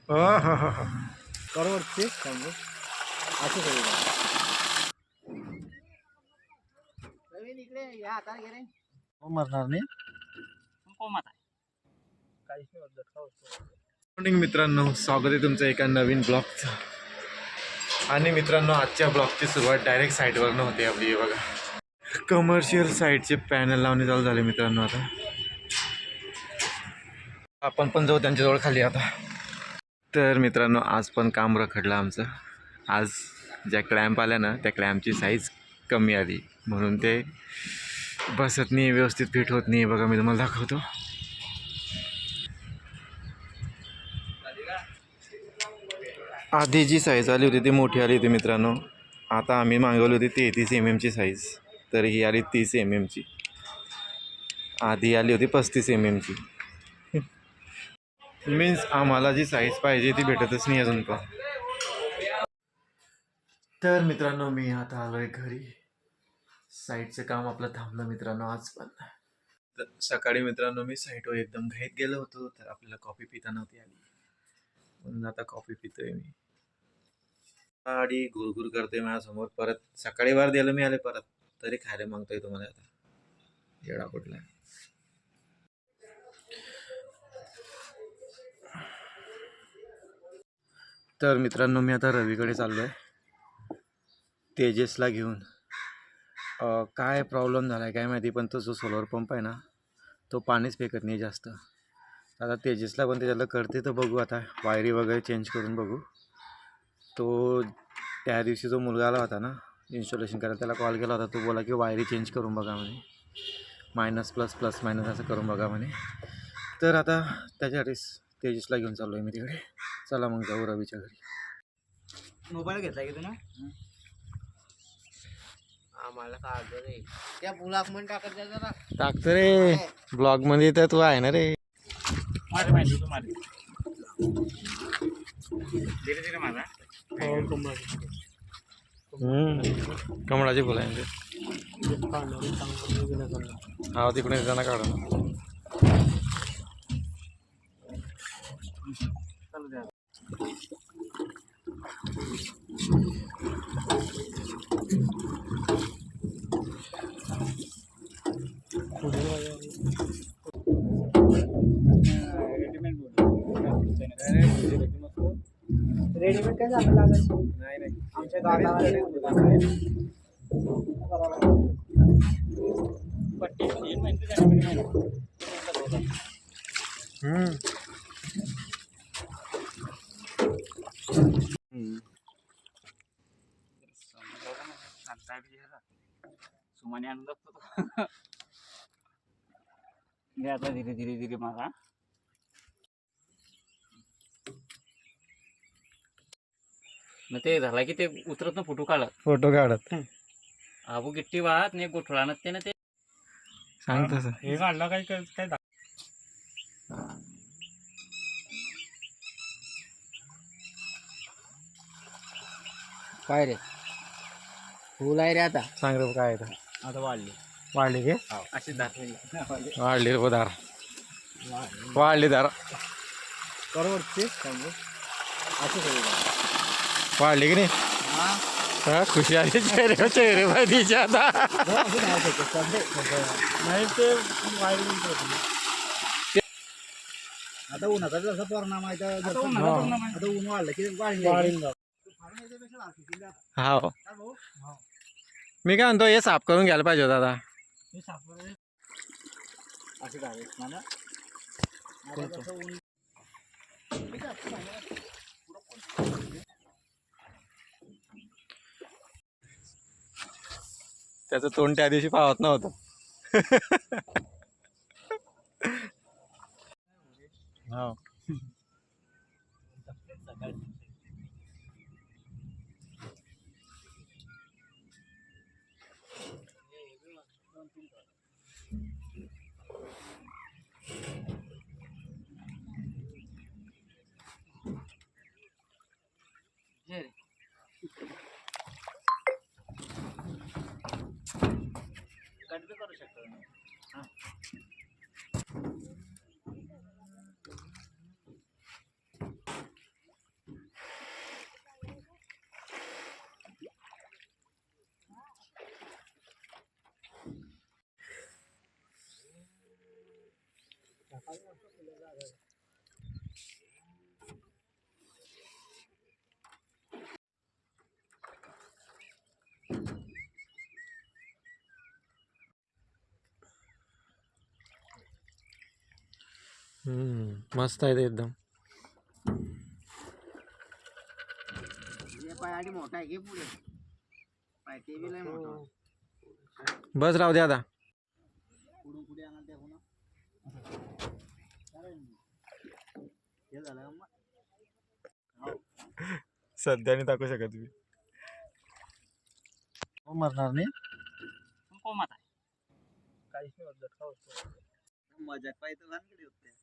परवडते सांगू असं सगळं इकडे या आता घे रे मरणार नाही मॉर्निंग मित्रांनो, स्वागत आहे तुमचं एका नवीन ब्लॉगचं. आणि मित्रांनो, आजच्या ब्लॉगची सुरुवात डायरेक्ट साईटवरनं होते आपली. हे बघा, कमर्शियल साईटचे पॅनल लावणे चालू झाले मित्रांनो. आता आपण पण जाऊ त्यांच्याजवळ खाली आता. तर मित्रांनो, आज पण काम रखडलं आमचं. आज ज्या क्लॅम्प आल्या ना, त्या क्लॅम्पची साईज कमी आली म्हणून ते बसत नाही, व्यवस्थित फिट होत नाही. बघा, मी तुम्हाला दाखवतो. आधी जी साईज आली होती ती मोठी आली होती मित्रांनो. आता आम्ही मागवली होती 33 mm साईज, तर ही आली 30 mm. आधी आली होती 35 mm. मीन्स आम्हाला जी साईज पाहिजे ती भेटतच नाही अजून पण. तर मित्रांनो, मी आता आलो आहे घरी. साईटचं काम आपलं थांबलं मित्रांनो आज पण. तर सकाळी मित्रांनो मी साईटवर एकदम घाईत गेलो होतो, तर आपल्याला कॉफी पिता नव्हती आली म्हणून आता कॉफी पितोय मी. गाडी घुरघुर करते माझ्यासमोर. परत सकाळी वार द्यायला मी आले परत, तरी खायला मागतोय तुम्हाला. आता येडा कुठला. तर मित्रांनो, मी आता रवीकडे चाललो आहे तेजसला घेऊन. काय प्रॉब्लेम झाला आहे काय माहिती, पण तो जो सोलर पंप आहे ना, तो पाणीच फेकत नाही जास्त. आता तेजसला पण त्याच्यातलं करते, तर बघू आता वायरी वगैरे चेंज करून बघू. तो त्या दिवशी जो मुलगा आला होता ना इन्स्टॉलेशन करायला, त्याला कॉल केला होता. तो बोला की वायरी चेंज करून बघा म्हणे, मायनस प्लस प्लस मायनस असं करून बघा म्हणे. तर आता त्याच्यासाठीच तेजसला घेऊन चाललो आहे मी तिकडे. चला मग जाऊ रवीच्या घरी. मोबाईल घेतला की तुला आम्हाला काढलं रे त्या ब्लॉग मध्ये टाकत जा जरा. टाकतो रे ब्लॉग मध्ये, तर तू आहे ना रे. माझं माहिती तू मारे धीरे धीरे माझा कमळाची फुलं आहे. हा, तिकडे जाणं काढा. रेडीमेड काय झालं लागेल नाही आमच्या गावाला पट्टी सुमाने आणून लागतो आता धीरे धीरे धीरे माझा. मग ते झाला की ते उतरत ना फोटो काढत आबू गिट्टी वाहत नाही गोठळा नसते ना ते सांग तसं. हे काढला काय काय काय रे फुल आहे रे. आता सांग रे काय आता वाढली घे. अशी दाखवली वाढली रे दार, वाढली दार, परवडते सांगू असं सगळं वाढली की नाही. हा, खुशी आली चेहरे बधीच्या. आता नाही ते आता उन्हाचा जसा परिणाम आहे आता ऊन वाढलं की वाढीन. हा, मी काय म्हणतो, हे साफ करून घ्यायला पाहिजे होता आता. असं झालं मला त्याचं तोंड त्या दिवशी पावत नव्हतं. हो, कट बी करू शकतो. मस्त आहे ते एकदम. मोठा आहे पुढे पाय ते बी लय मोठा. बस राहू दे आता. पुढे आणा ते हो ना. हे झालं का मग? सध्या नाही टाकू शकत तुम्ही. मरणार नाही कोमात आहे काहीच नाही वाटत. खाऊ मजाक पाहिजे लहानकडे होते.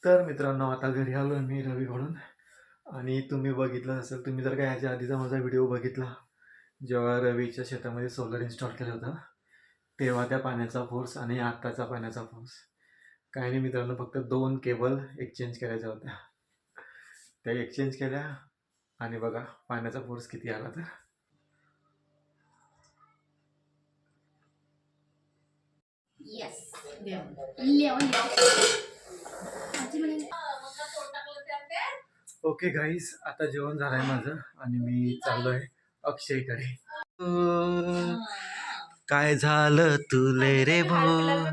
तर मित्रांनो आता घरी आलो आहे मी रवीकडून. आणि तुम्ही बघितलं असेल, तुम्ही जर का ह्याच्या आधीचा माझा व्हिडिओ बघितला जेव्हा रवीच्या शेतामध्ये सोलर इन्स्टॉल केलं होतं तेव्हा त्या पाण्याचा फोर्स आणि आत्ताचा पाण्याचा फोर्स काही नाही मित्रांनो, फक्त 2 केबल एक्सचेंज करायच्या होत्या. त्या एक्सचेंज केल्या आणि बघा पाण्याचा फोर्स किती आला. तर ओके गाईस, आता जेवण झालंय माझं आणि मी चाललोय अक्षयकडे. काय झालं तुले रे भाऊ,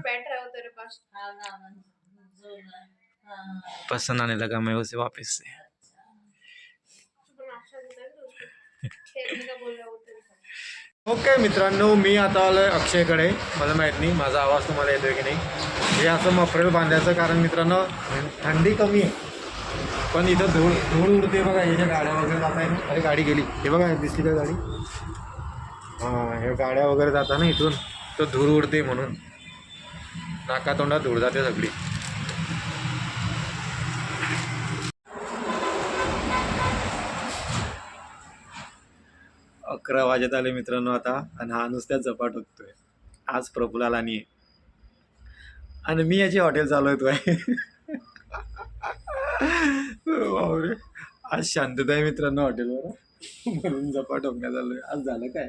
पसंद आने लगा मैं उसे वापस से. ओके मित्रांनो, मी आता आलोय अक्षयकडे. मला माहित नाही माझा आवाज तुम्हाला येतोय की नाही. हे असं मफरेल बांधायचं कारण मित्रांनो थंडी कमी आहे पण इथं धूळ उडते बघा. याच्या गाड्या वगैरे जात आहे. अरे गाडी गेली, हे बघा दिसली का गाडी. हां, हे गाड्या वगैरे जातात ना इथून, तर धूळ उडते म्हणून नाकातोंडात धूळ जाते सगळी. अकरा वाजत आले मित्रांनो आता आणि हा नुसत्या झपाट होतोय. आज प्रफुल्लाला नाही आणि मी याची हॉटेल चालवतोय. बापरे, आज शांतता आहे मित्रांनो हॉटेलवर म्हणून झपाट ठोकण्यात आलोय. आज झालं काय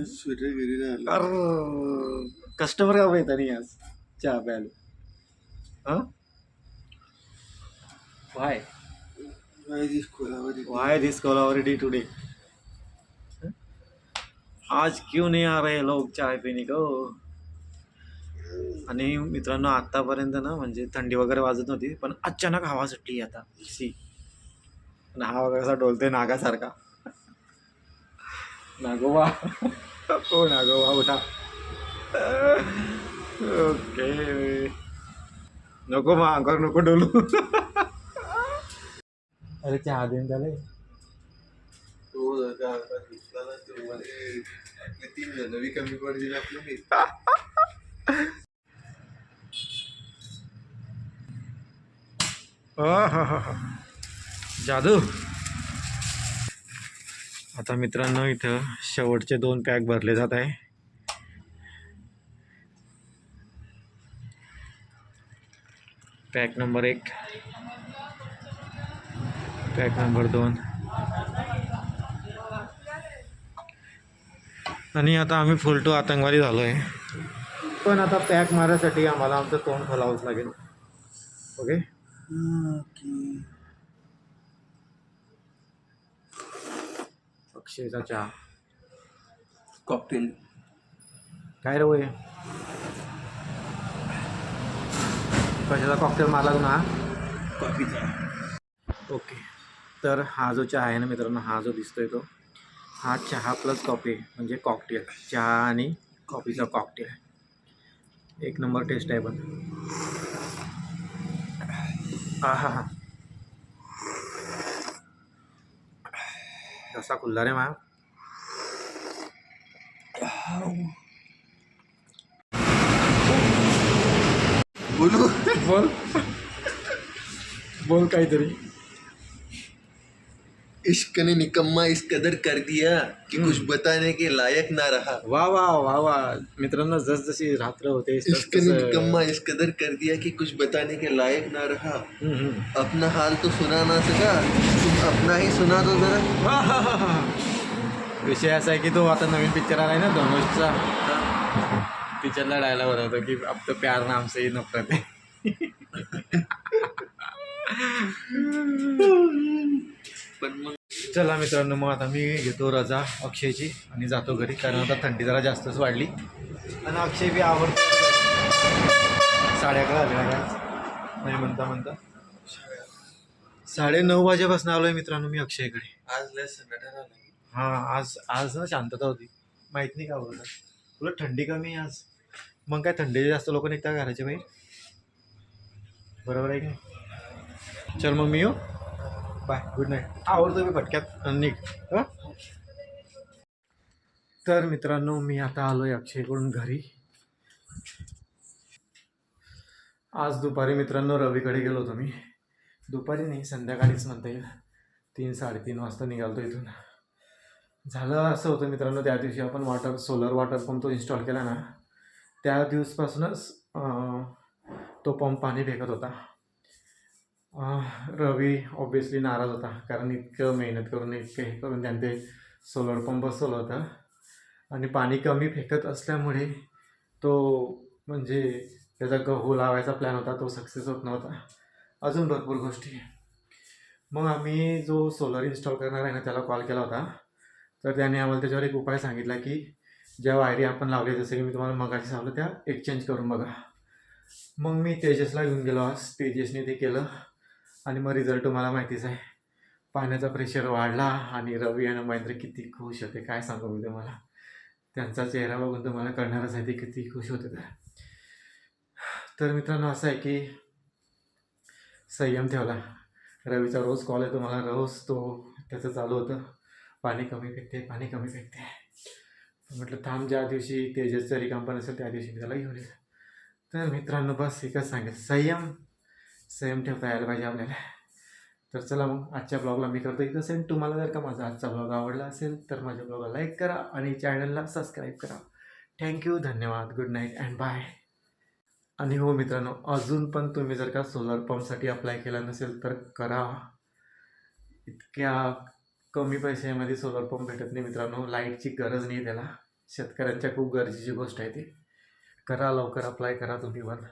स्वेटर घरी राहिलं. अरे कस्टमर का येत नाही आज चहा प्यायला. Why this Kolaveri today? आज क्यों नहीं आ रहे लोग चाय पीने को. आणि मित्रांनो आतापर्यंत ना म्हणजे थंडी वगैरे वाजत नव्हती पण अचानक हवा सुटली आता सी. आणि हा वगैरे असा डोलते नागासारखा. नागोबा हो नागोबा उठा. ओके नको मग अंगावर नको डोलू. अरे चहा देऊन झाले. कमी पडतील आपलं. जादू. आता मित्रांनो इथं शेवटचे 2 पॅक भरले जात आहे. पॅक नंबर 1, पॅक नंबर 2 आणि आता आम्ही फुल टू आतंकवादी झालो आहे. पण आता पॅक मारायसाठी आम्हाला आमचं तोंड खोलावंच लागेल. ओके अक्षयचा चहा कॉकटेल काय रे वय कशाचा कॉकटेल मारला तू ना कॉफीचा. ओके तर हा जो चहा आहे ना मित्रांनो, हा जो दिसतोय तो हा चहा प्लस कॉफी म्हणजे कॉकटेल. चहा आणि कॉफीचा कॉकटेल एक नंबर टेस्ट आहे. पण हा कसा खुल्ला रे मा. बोलू बोल बोल काहीतरी. इश्क ने निकम्मा इस कदर कर दिया कि कुछ बताने के लायक ना रहा। वा वा वा वा मित्रांनो, जसजशी रात्र होते इश्क ने निकम्मा इस कदर कर दिया कि कुछ बताने के लायक ना रहा। अपना हाल तो सुना ना सका, तुम अपना ही सुना दो जरा। विषय असा आहे की तो आता नवीन पिक्चर आलाय ना धनुषचा, पिक्चरला डायलॉग होता तो की अब तो प्यार नाम से ही नफरत है. पण मग चला मित्रांनो, मग आता मी घेतो रजा अक्षयची आणि जातो घरी, कारण आता थंडी जरा जास्तच वाढली आणि अक्षय बी आवडतो. 11:30 झाले नाही म्हणता 9:30 वाजेपासून आलोय मित्रांनो मी अक्षयकडे. आज लय सन्नाटा झाला. हां, आज ना शांतता होती, माहीत नाही का बरोबर. तुला थंडी कमी आहे आज, मग काय थंडीचे जास्त लोक निघता घराचे बाहेर, बरोबर आहे की नाही. चल मग मी येऊ, बाय, गुड नाईट. आवडतो मी पटक्यात निघ. हां, तर मित्रांनो मी आता आलो आहे अक्षयकडून घरी. आज दुपारी मित्रांनो रवीकडे गेलो होतो मी. दुपारी नाही, संध्याकाळीच म्हणता येईल. 3-3:30 वाजता निघालो इथून. झालं असं होतं मित्रांनो, त्या दिवशी आपण सोलर वॉटर पंप तो इन्स्टॉल केला ना, त्या दिवसपासूनच तो पंप पाणी फेकत होता. रवी ऑब्वियसली नाराज होता, कारण इतकं मेहनत करून इतकं हे करून त्याने ते सोलर पंप बसवलं होतं आणि पाणी कमी फेकत असल्यामुळे तो म्हणजे त्याचा गहू लावायचा प्लॅन होता तो सक्सेस होत नव्हता. अजून भरपूर गोष्टी. मग आम्ही जो सोलर इन्स्टॉल करणार आहे ना त्याला कॉल केला होता, तर त्याने आम्हाला त्याच्यावर एक उपाय सांगितला की ज्या वायरी आपण लावल्या, जसं की मी तुम्हाला मगाशी सांगितलं, त्या एक्सचेंज करून बघा. मग मी तेजसला घेऊन गेलो आज. तेजसने ते केलं आणि मग रिझल्ट तुम्हाला माहितीच आहे. पाण्याचा प्रेशर वाढला आणि रवी आणि महेंद्र किती खुश होते काय सांगू मी तुम्हाला. त्यांचा चेहरा बघून तुम्हाला कळणारच आहे ते किती खुश होते. तर मित्रांनो असं आहे की संयम ठेवला. रवीचा रोज कॉल आहे, तुम्हाला रोज तो त्याचं चालू होतं, पाणी कमी फेकते. म्हटलं थांब, ज्या दिवशी तेजसचं रिकामपण असेल त्या दिवशी मी त्याला घेऊन येईल. तर मित्रांनो बस एकच सांगेल, संयम ठेवता यायला पाहिजे आपल्याला. तर चला मग आजच्या ब्लॉगला मी करतो इथं सेंड. तुम्हाला जर का माझा आजचा ब्लॉग आवडला असेल तर माझ्या ब्लॉगला लाईक करा आणि चॅनलला सबस्क्राईब करा. थँक्यू, धन्यवाद, गुड नाईट अँड बाय. आणि हो मित्रांनो, अजून पण तुम्ही जर का सोलर पंपसाठी अप्लाय केला नसेल तर करा. इतक्या कमी पैशामध्ये सोलर पंप भेटत नाही मित्रांनो, लाईटची गरज नाही त्याला. शेतकऱ्यांच्या खूप गरजेची गोष्ट आहे ती. करा, लवकर अप्लाय करा तुम्ही पण.